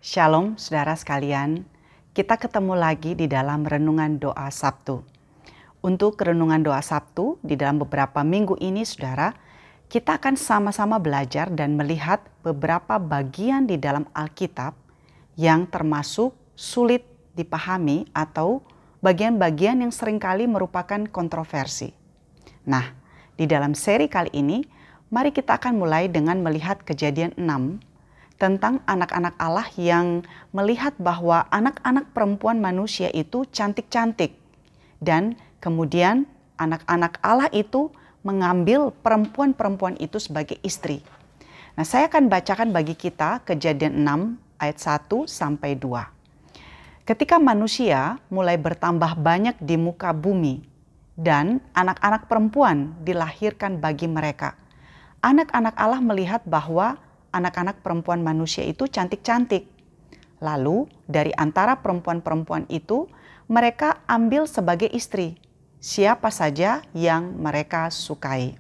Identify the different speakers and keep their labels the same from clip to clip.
Speaker 1: Shalom saudara sekalian, kita ketemu lagi di dalam Renungan Doa Sabtu. Untuk Renungan Doa Sabtu di dalam beberapa minggu ini saudara, kita akan sama-sama belajar dan melihat beberapa bagian di dalam Alkitab yang termasuk sulit dipahami atau bagian-bagian yang seringkali merupakan kontroversi. Nah, di dalam seri kali ini, mari kita akan mulai dengan melihat Kejadian 6 tentang anak-anak Allah yang melihat bahwa anak-anak perempuan manusia itu cantik-cantik. Dan kemudian anak-anak Allah itu mengambil perempuan-perempuan itu sebagai istri. Nah, saya akan bacakan bagi kita Kejadian 6 ayat 1 sampai 2. Ketika manusia mulai bertambah banyak di muka bumi dan anak-anak perempuan dilahirkan bagi mereka, anak-anak Allah melihat bahwa anak-anak perempuan manusia itu cantik-cantik. Lalu dari antara perempuan-perempuan itu mereka ambil sebagai istri siapa saja yang mereka sukai.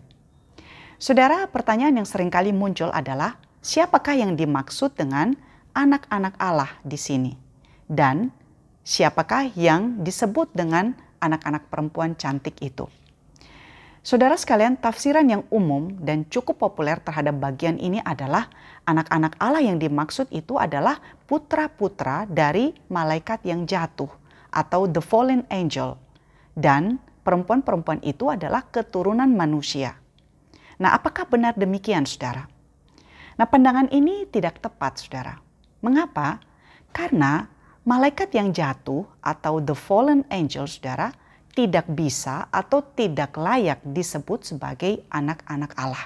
Speaker 1: Saudara, pertanyaan yang seringkali muncul adalah siapakah yang dimaksud dengan anak-anak Allah di sini? Dan siapakah yang disebut dengan anak-anak perempuan cantik itu? Saudara sekalian, tafsiran yang umum dan cukup populer terhadap bagian ini adalah anak-anak Allah yang dimaksud itu adalah putra-putra dari malaikat yang jatuh atau the fallen angel. Dan perempuan-perempuan itu adalah keturunan manusia. Nah, apakah benar demikian, saudara? Nah, pandangan ini tidak tepat, saudara. Mengapa? Karena malaikat yang jatuh atau the fallen angel, saudara, tidak bisa atau tidak layak disebut sebagai anak-anak Allah.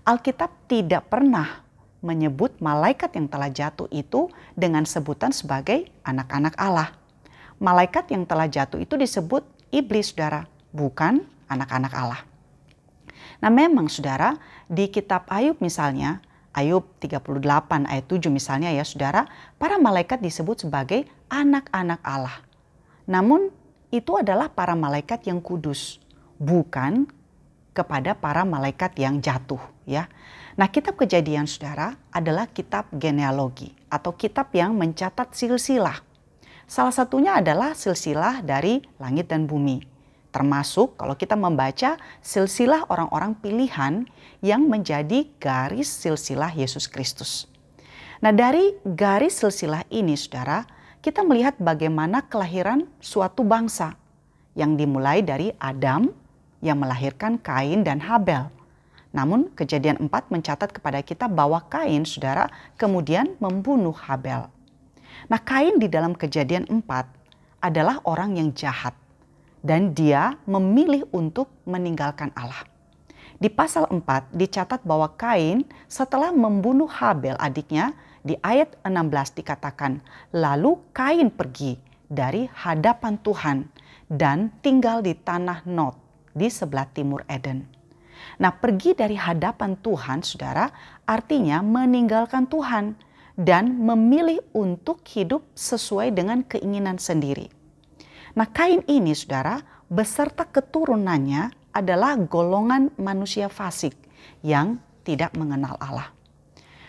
Speaker 1: Alkitab tidak pernah menyebut malaikat yang telah jatuh itu dengan sebutan sebagai anak-anak Allah. Malaikat yang telah jatuh itu disebut iblis, saudara, bukan anak-anak Allah. Nah, memang saudara, di kitab Ayub misalnya, Ayub 38 ayat 7 misalnya ya saudara, para malaikat disebut sebagai anak-anak Allah. Namun itu adalah para malaikat yang kudus, bukan kepada para malaikat yang jatuh ya. Nah, kitab Kejadian saudara adalah kitab genealogi atau kitab yang mencatat silsilah. Salah satunya adalah silsilah dari langit dan bumi. Termasuk kalau kita membaca silsilah orang-orang pilihan yang menjadi garis silsilah Yesus Kristus. Nah, dari garis silsilah ini saudara, kita melihat bagaimana kelahiran suatu bangsa yang dimulai dari Adam yang melahirkan Kain dan Habel. Namun Kejadian 4 mencatat kepada kita bahwa Kain, saudara, kemudian membunuh Habel. Nah, Kain di dalam Kejadian 4 adalah orang yang jahat dan dia memilih untuk meninggalkan Allah. Di pasal 4 dicatat bahwa Kain setelah membunuh Habel adiknya, di ayat 16 dikatakan, lalu Kain pergi dari hadapan Tuhan dan tinggal di tanah Nod di sebelah timur Eden. Nah, pergi dari hadapan Tuhan, saudara, artinya meninggalkan Tuhan dan memilih untuk hidup sesuai dengan keinginan sendiri. Nah, Kain ini, saudara, beserta keturunannya adalah golongan manusia fasik yang tidak mengenal Allah.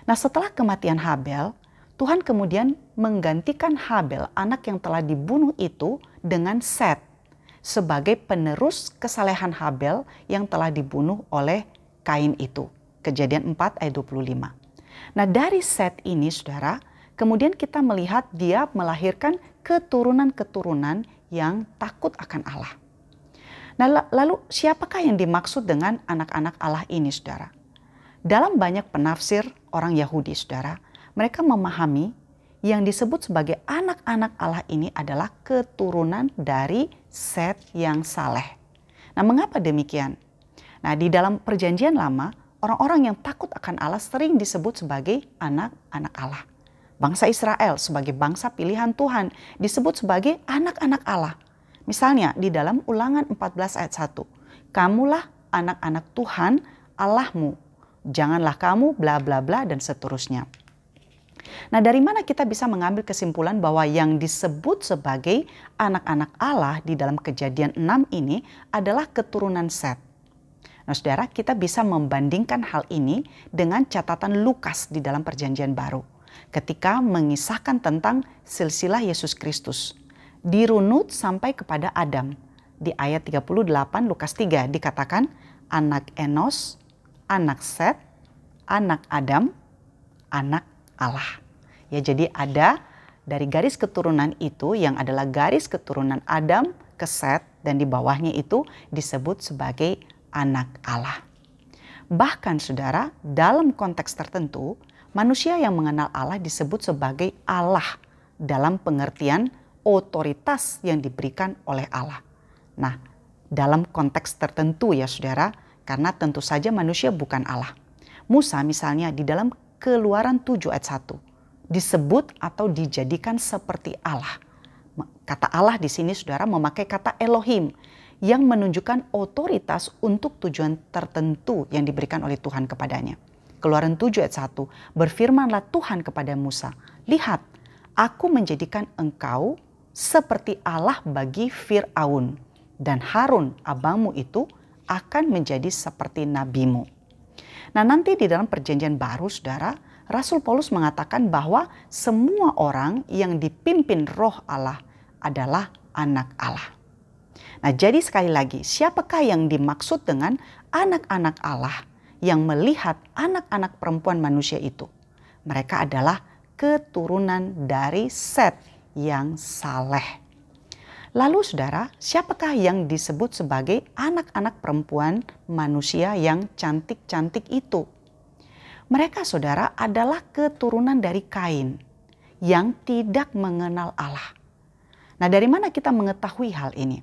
Speaker 1: Nah, setelah kematian Habel, Tuhan kemudian menggantikan Habel, anak yang telah dibunuh itu, dengan Set sebagai penerus kesalehan Habel yang telah dibunuh oleh Kain itu. Kejadian 4 ayat 25. Nah, dari Set ini, saudara, kemudian kita melihat dia melahirkan keturunan-keturunan yang takut akan Allah. Nah, lalu siapakah yang dimaksud dengan anak-anak Allah ini, saudara? Dalam banyak penafsir orang Yahudi, saudara, mereka memahami yang disebut sebagai anak-anak Allah ini adalah keturunan dari Set yang saleh. Nah, mengapa demikian? Nah, di dalam Perjanjian Lama, orang-orang yang takut akan Allah sering disebut sebagai anak-anak Allah. Bangsa Israel sebagai bangsa pilihan Tuhan disebut sebagai anak-anak Allah. Misalnya di dalam Ulangan 14 ayat 1, kamulah anak-anak Tuhan Allahmu. Janganlah kamu bla bla bla dan seterusnya. Nah, dari mana kita bisa mengambil kesimpulan bahwa yang disebut sebagai anak-anak Allah di dalam Kejadian 6 ini adalah keturunan Set? Nah, saudara, kita bisa membandingkan hal ini dengan catatan Lukas di dalam Perjanjian Baru. ketika mengisahkan tentang silsilah Yesus Kristus. Dirunut sampai kepada Adam. Di ayat 38 Lukas 3 dikatakan anak Enos, anak Set, anak Adam, anak Allah. Ya, jadi ada dari garis keturunan itu yang adalah garis keturunan Adam ke Set, dan di bawahnya itu disebut sebagai anak Allah. Bahkan saudara, dalam konteks tertentu, manusia yang mengenal Allah disebut sebagai Allah dalam pengertian otoritas yang diberikan oleh Allah. Nah, dalam konteks tertentu ya saudara, karena tentu saja manusia bukan Allah. Musa misalnya di dalam Keluaran 7 ayat 1 disebut atau dijadikan seperti Allah. Kata Allah di sini saudara memakai kata Elohim yang menunjukkan otoritas untuk tujuan tertentu yang diberikan oleh Tuhan kepadanya. Keluaran 7 ayat 1, berfirmanlah Tuhan kepada Musa, lihat, aku menjadikan engkau seperti Allah bagi Fir'aun, dan Harun abangmu itu akan menjadi seperti nabimu. Nah, nanti di dalam perjanjian baru saudara, Rasul Paulus mengatakan bahwa semua orang yang dipimpin roh Allah adalah anak Allah. Nah, jadi sekali lagi, siapakah yang dimaksud dengan anak-anak Allah yang melihat anak-anak perempuan manusia itu? Mereka adalah keturunan dari Set yang saleh. Lalu saudara, siapakah yang disebut sebagai anak-anak perempuan manusia yang cantik-cantik itu? Mereka saudara adalah keturunan dari Kain yang tidak mengenal Allah. Nah, dari mana kita mengetahui hal ini?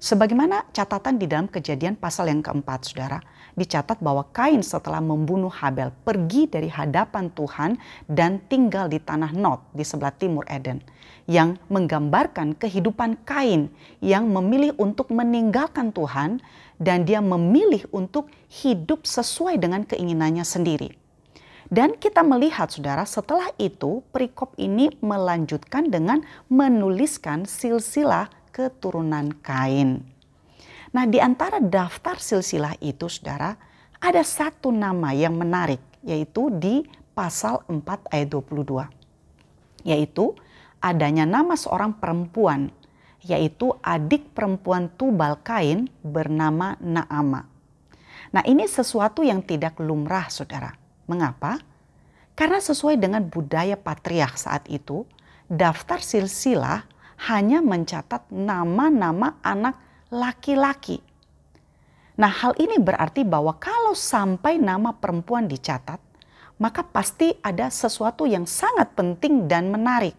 Speaker 1: Sebagaimana catatan di dalam Kejadian pasal yang keempat, saudara, dicatat bahwa Kain setelah membunuh Habel pergi dari hadapan Tuhan dan tinggal di tanah Nod di sebelah timur Eden, yang menggambarkan kehidupan Kain yang memilih untuk meninggalkan Tuhan dan dia memilih untuk hidup sesuai dengan keinginannya sendiri. Dan kita melihat saudara, setelah itu perikop ini melanjutkan dengan menuliskan silsilah keturunan Kain. Nah, di antara daftar silsilah itu saudara, ada satu nama yang menarik, yaitu di pasal 4 ayat 22. Yaitu adanya nama seorang perempuan, yaitu adik perempuan Tubal Kain bernama Naama. Nah, ini sesuatu yang tidak lumrah saudara. Mengapa? Karena sesuai dengan budaya patriark saat itu, daftar silsilah hanya mencatat nama-nama anak laki-laki. Nah, hal ini berarti bahwa kalau sampai nama perempuan dicatat, maka pasti ada sesuatu yang sangat penting dan menarik.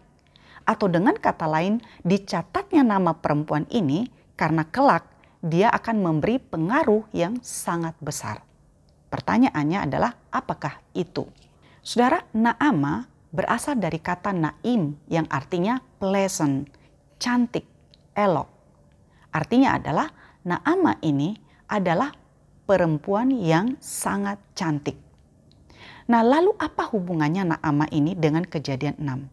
Speaker 1: Atau dengan kata lain, dicatatnya nama perempuan ini karena kelak dia akan memberi pengaruh yang sangat besar. Pertanyaannya adalah apakah itu? Saudara, Naama berasal dari kata Naim yang artinya pleasant, cantik, elok. Artinya adalah Naama ini adalah perempuan yang sangat cantik. Nah, lalu apa hubungannya Naama ini dengan Kejadian 6?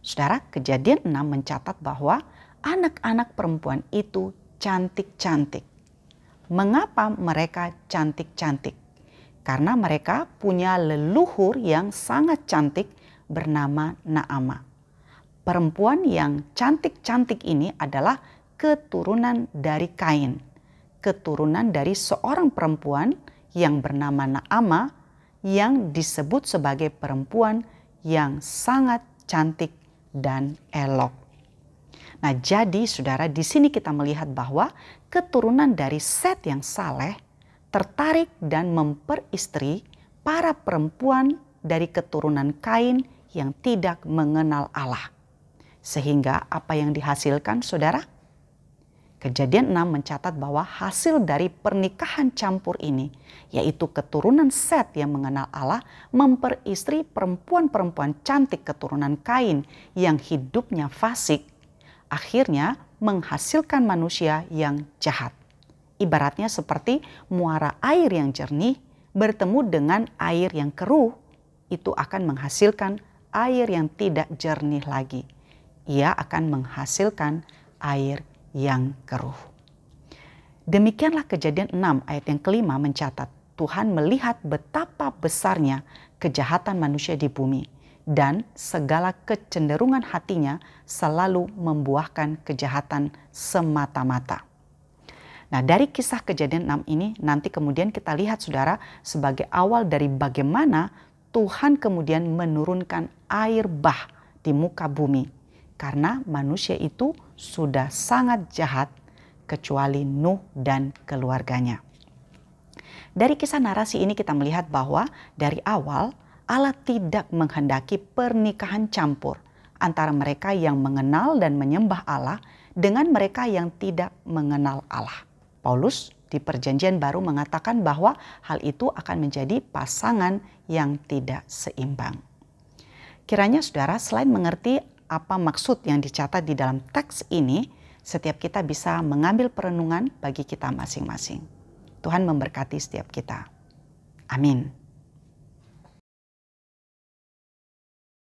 Speaker 1: Saudara, Kejadian 6 mencatat bahwa anak-anak perempuan itu cantik-cantik. Mengapa mereka cantik-cantik? Karena mereka punya leluhur yang sangat cantik bernama Naama. Perempuan yang cantik-cantik ini adalah keturunan dari Kain. Keturunan dari seorang perempuan yang bernama Naama yang disebut sebagai perempuan yang sangat cantik dan elok. Nah, jadi saudara, di sini kita melihat bahwa keturunan dari Set yang saleh tertarik dan memperistri para perempuan dari keturunan Kain yang tidak mengenal Allah. Sehingga apa yang dihasilkan saudara? Kejadian 6 mencatat bahwa hasil dari pernikahan campur ini, yaitu keturunan Set yang mengenal Allah, memperistri perempuan-perempuan cantik keturunan Kain yang hidupnya fasik, akhirnya menghasilkan manusia yang jahat. Ibaratnya seperti muara air yang jernih bertemu dengan air yang keruh, itu akan menghasilkan air yang tidak jernih lagi. Ia akan menghasilkan air yang keruh. Demikianlah Kejadian 6 ayat yang kelima mencatat, Tuhan melihat betapa besarnya kejahatan manusia di bumi, dan segala kecenderungan hatinya selalu membuahkan kejahatan semata-mata. Nah, dari kisah Kejadian 6 ini nanti kemudian kita lihat saudara sebagai awal dari bagaimana Tuhan kemudian menurunkan air bah di muka bumi. Karena manusia itu sudah sangat jahat kecuali Nuh dan keluarganya. Dari kisah narasi ini kita melihat bahwa dari awal Allah tidak menghendaki pernikahan campur antara mereka yang mengenal dan menyembah Allah dengan mereka yang tidak mengenal Allah. Paulus di Perjanjian Baru mengatakan bahwa hal itu akan menjadi pasangan yang tidak seimbang. Kiranya saudara selain mengerti apa maksud yang dicatat di dalam teks ini, setiap kita bisa mengambil perenungan bagi kita masing-masing. Tuhan memberkati setiap kita. Amin.